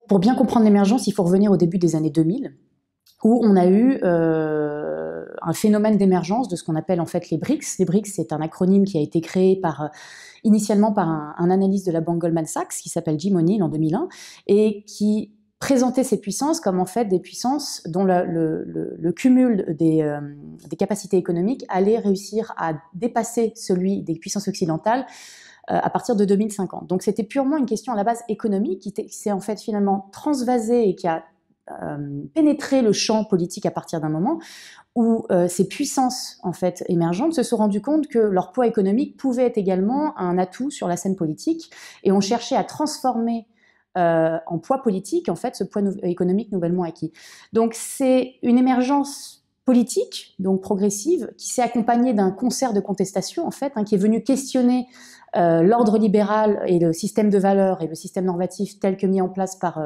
Pour bien comprendre l'émergence, il faut revenir au début des années 2000, où on a eu un phénomène d'émergence de ce qu'on appelle en fait les BRICS. Les BRICS, c'est un acronyme qui a été créé initialement par un analyste de la banque Goldman Sachs qui s'appelle Jim O'Neill en 2001 et qui présentait ces puissances comme en fait des puissances dont le cumul des capacités économiques allait réussir à dépasser celui des puissances occidentales à partir de 2050. Donc c'était purement une question à la base économique qui s'est en fait finalement transvasée et qui a pénétré le champ politique à partir d'un moment où ces puissances en fait émergentes se sont rendues compte que leur poids économique pouvait être également un atout sur la scène politique et ont cherché à transformer en poids politique en fait ce poids économique nouvellement acquis. Donc c'est une émergence politique, donc progressive, qui s'est accompagnée d'un concert de contestation en fait, qui est venu questionner l'ordre libéral et le système de valeurs et le système normatif tel que mis en place par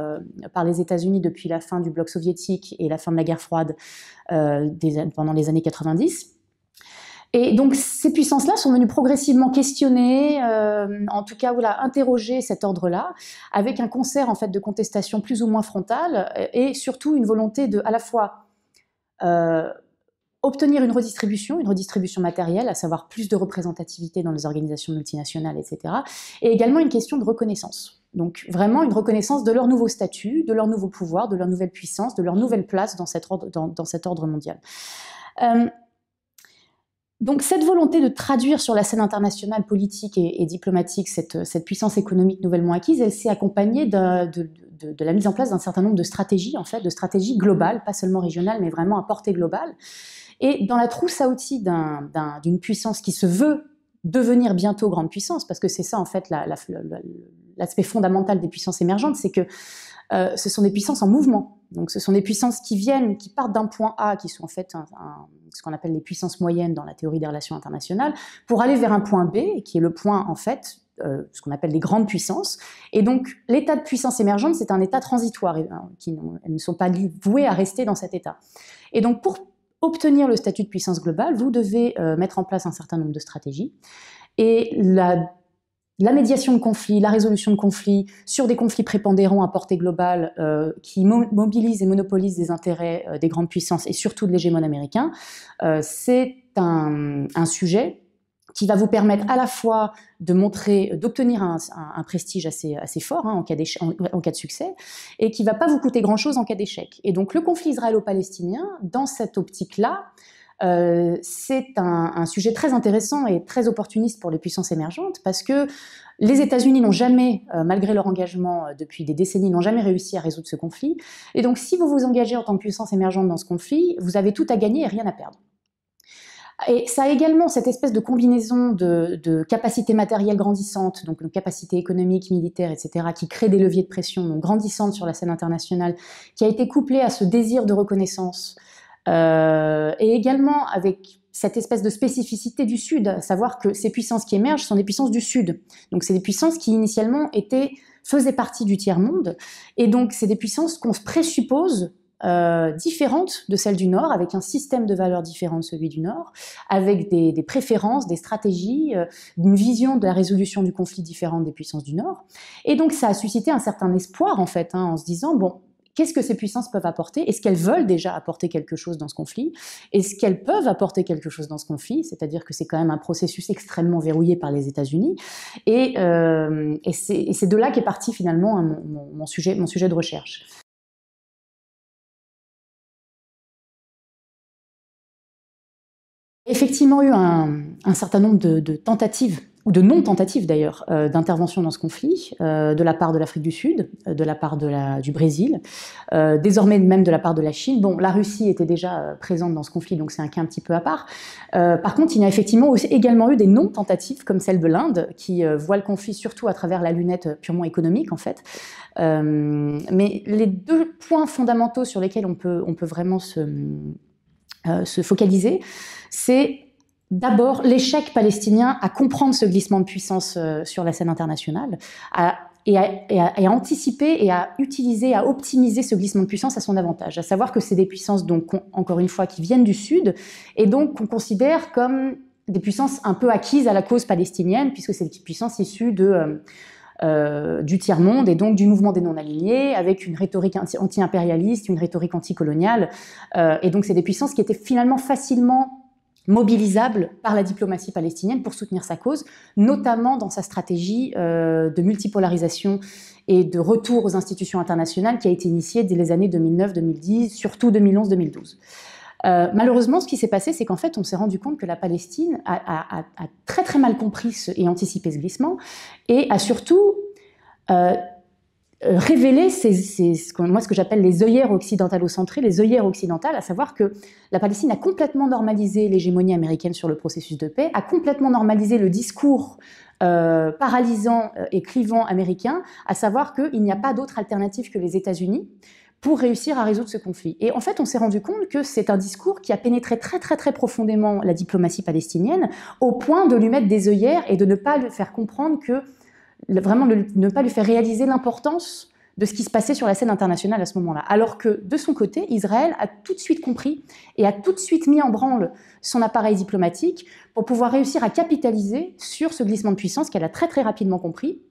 les États-Unis depuis la fin du bloc soviétique et la fin de la guerre froide pendant les années 90. Et donc ces puissances-là sont venues progressivement questionner, en tout cas voilà, interroger cet ordre-là, avec un concert en fait de contestation plus ou moins frontale et surtout une volonté de à la fois obtenir une redistribution matérielle, à savoir plus de représentativité dans les organisations multinationales, etc. Et également une question de reconnaissance. Donc vraiment une reconnaissance de leur nouveau statut, de leur nouveau pouvoir, de leur nouvelle puissance, de leur nouvelle place dans cet ordre mondial. Donc cette volonté de traduire sur la scène internationale politique et diplomatique cette puissance économique nouvellement acquise, elle s'est accompagnée de la mise en place d'un certain nombre de stratégies, en fait, de stratégies globales, pas seulement régionales, mais vraiment à portée globale. Et dans la trousse à outils d'une puissance qui se veut devenir bientôt grande puissance, parce que c'est ça en fait l'aspect fondamental des puissances émergentes, c'est que ce sont des puissances en mouvement. Donc ce sont des puissances qui partent d'un point A, qui sont en fait ce qu'on appelle les puissances moyennes dans la théorie des relations internationales, pour aller vers un point B, qui est le point en fait ce qu'on appelle les grandes puissances. Et donc l'état de puissance émergente, c'est un état transitoire, elles ne sont pas vouées à rester dans cet état. Et donc pour obtenir le statut de puissance globale, vous devez mettre en place un certain nombre de stratégies. Et la médiation de conflits, la résolution de conflits, sur des conflits prépondérants à portée globale qui mobilisent et monopolisent les intérêts des grandes puissances et surtout de l'hégémon américain, c'est un sujet qui va vous permettre à la fois d'obtenir un prestige assez fort en cas de succès, et qui ne va pas vous coûter grand-chose en cas d'échec. Et donc le conflit israélo-palestinien, dans cette optique-là, c'est un sujet très intéressant et très opportuniste pour les puissances émergentes, parce que les États-Unis n'ont jamais, malgré leur engagement depuis des décennies, n'ont jamais réussi à résoudre ce conflit. Et donc si vous vous engagez en tant que puissance émergente dans ce conflit, vous avez tout à gagner et rien à perdre. Et ça a également cette espèce de combinaison de capacités matérielles grandissantes, donc de capacités économiques, militaires, etc., qui créent des leviers de pression donc grandissantes sur la scène internationale, qui a été couplée à ce désir de reconnaissance, et également avec cette espèce de spécificité du Sud, à savoir que ces puissances qui émergent sont des puissances du Sud. Donc c'est des puissances qui initialement faisaient partie du tiers-monde, et donc c'est des puissances qu'on se présuppose différentes de celles du Nord, avec un système de valeurs différent de celui du Nord, avec des préférences, des stratégies, une vision de la résolution du conflit différente des puissances du Nord. Et donc ça a suscité un certain espoir en fait, en se disant bon, qu'est-ce que ces puissances peuvent apporter? Est-ce qu'elles veulent déjà apporter quelque chose dans ce conflit? Est-ce qu'elles peuvent apporter quelque chose dans ce conflit? C'est-à-dire que c'est quand même un processus extrêmement verrouillé par les États-Unis. Et c'est de là qu'est parti finalement mon sujet de recherche. Effectivement eu un certain nombre de tentatives, ou de non-tentatives d'ailleurs, d'intervention dans ce conflit, de la part de l'Afrique du Sud, de la part du Brésil, désormais même de la part de la Chine. Bon, la Russie était déjà présente dans ce conflit, donc c'est un cas un petit peu à part. Par contre, il y a effectivement également eu des non-tentatives, comme celle de l'Inde, qui voit le conflit surtout à travers la lunette purement économique, en fait. Mais les deux points fondamentaux sur lesquels on peut vraiment se focaliser, c'est d'abord l'échec palestinien à comprendre ce glissement de puissance sur la scène internationale, et à anticiper et à utiliser, à optimiser ce glissement de puissance à son avantage. À savoir que c'est des puissances, donc, encore une fois, qui viennent du Sud, et donc qu'on considère comme des puissances un peu acquises à la cause palestinienne, puisque c'est des puissances issues du tiers-monde et donc du mouvement des non-alignés, avec une rhétorique anti-impérialiste, une rhétorique anticoloniale. Et donc c'est des puissances qui étaient finalement facilement mobilisables par la diplomatie palestinienne pour soutenir sa cause, notamment dans sa stratégie de multipolarisation et de retour aux institutions internationales qui a été initiée dès les années 2009-2010, surtout 2011-2012. Malheureusement, ce qui s'est passé, c'est qu'en fait, on s'est rendu compte que la Palestine a très très mal compris et anticipé ce glissement, et a surtout révélé ce que j'appelle les œillères occidentalocentrées, les œillères occidentales, à savoir que la Palestine a complètement normalisé l'hégémonie américaine sur le processus de paix, a complètement normalisé le discours paralysant et clivant américain, à savoir qu'il n'y a pas d'autre alternative que les États-Unis pour réussir à résoudre ce conflit. Et en fait, on s'est rendu compte que c'est un discours qui a pénétré très très très profondément la diplomatie palestinienne, au point de lui mettre des œillères et de ne pas lui faire comprendre que, vraiment ne pas lui faire réaliser l'importance de ce qui se passait sur la scène internationale à ce moment-là. Alors que, de son côté, Israël a tout de suite compris et a tout de suite mis en branle son appareil diplomatique pour pouvoir réussir à capitaliser sur ce glissement de puissance qu'elle a très très rapidement compris,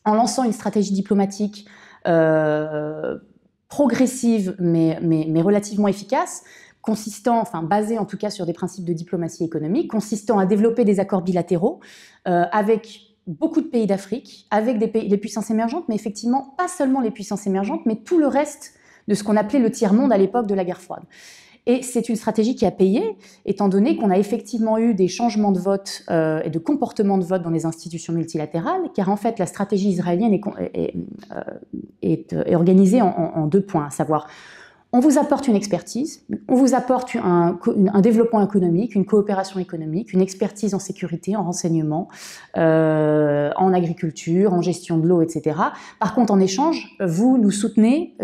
en lançant une stratégie diplomatique progressive mais relativement efficace, basée en tout cas sur des principes de diplomatie économique, consistant à développer des accords bilatéraux avec beaucoup de pays d'Afrique, avec les puissances émergentes, mais effectivement pas seulement les puissances émergentes, mais tout le reste de ce qu'on appelait le tiers-monde à l'époque de la guerre froide. Et c'est une stratégie qui a payé, étant donné qu'on a effectivement eu des changements de vote et de comportement de vote dans les institutions multilatérales, car en fait la stratégie israélienne est organisée en deux points, à savoir on vous apporte une expertise, on vous apporte un développement économique, une coopération économique, une expertise en sécurité, en renseignement, en agriculture, en gestion de l'eau, etc. Par contre, en échange, vous nous soutenez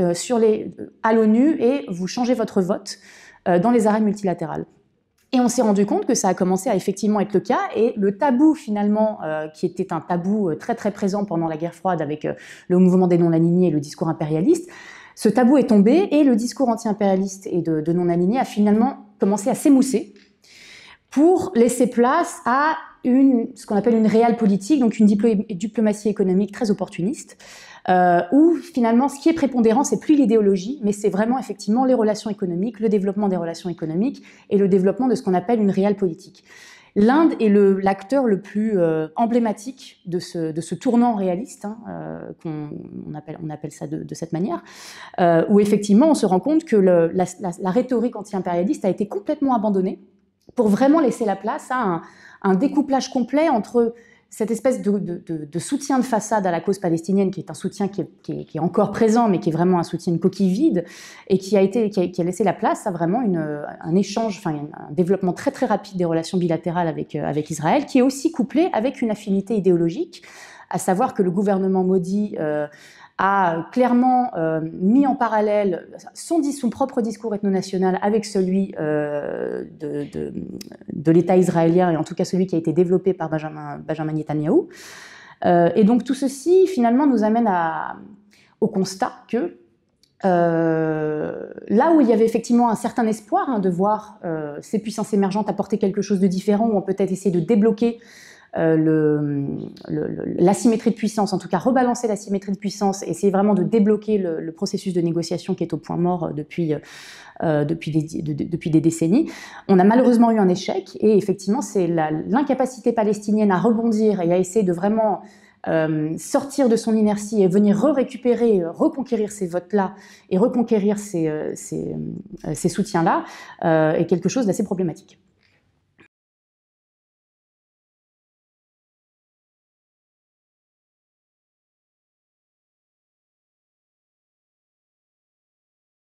à l'ONU et vous changez votre vote dans les arènes multilatérales. Et on s'est rendu compte que ça a commencé à effectivement être le cas, et le tabou finalement, qui était un tabou très très présent pendant la guerre froide avec le mouvement des non-alignés et le discours impérialiste, ce tabou est tombé et le discours anti-impérialiste et de non-alignés a finalement commencé à s'émousser pour laisser place à ce qu'on appelle une réelle politique, donc une diplomatie économique très opportuniste, où finalement ce qui est prépondérant, c'est plus l'idéologie, mais c'est vraiment effectivement les relations économiques, le développement des relations économiques et le développement de ce qu'on appelle une réelle politique. L'Inde est l'acteur le plus emblématique de ce tournant réaliste, on appelle ça de cette manière, où effectivement on se rend compte que la rhétorique anti-impérialiste a été complètement abandonnée pour vraiment laisser la place à un découplage complet entre cette espèce de soutien de façade à la cause palestinienne, qui est un soutien qui est encore présent, mais qui est vraiment un soutien, une coquille vide, et qui a laissé la place à vraiment un échange, un développement très très rapide des relations bilatérales avec Israël, qui est aussi couplé avec une affinité idéologique, à savoir que le gouvernement Modi a clairement mis en parallèle son propre discours ethno-national avec celui de l'État israélien, et en tout cas celui qui a été développé par Benjamin Netanyahou. Et donc tout ceci, finalement, nous amène au constat que là où il y avait effectivement un certain espoir de voir ces puissances émergentes apporter quelque chose de différent, ou peut-être essayer de débloquer l'asymétrie de puissance, en tout cas rebalancer l'asymétrie de puissance, essayer vraiment de débloquer le processus de négociation qui est au point mort depuis des décennies. On a malheureusement eu un échec, et effectivement c'est l'incapacité palestinienne à rebondir et à essayer de vraiment sortir de son inertie et venir reconquérir ces votes-là et reconquérir ces soutiens-là est quelque chose d'assez problématique.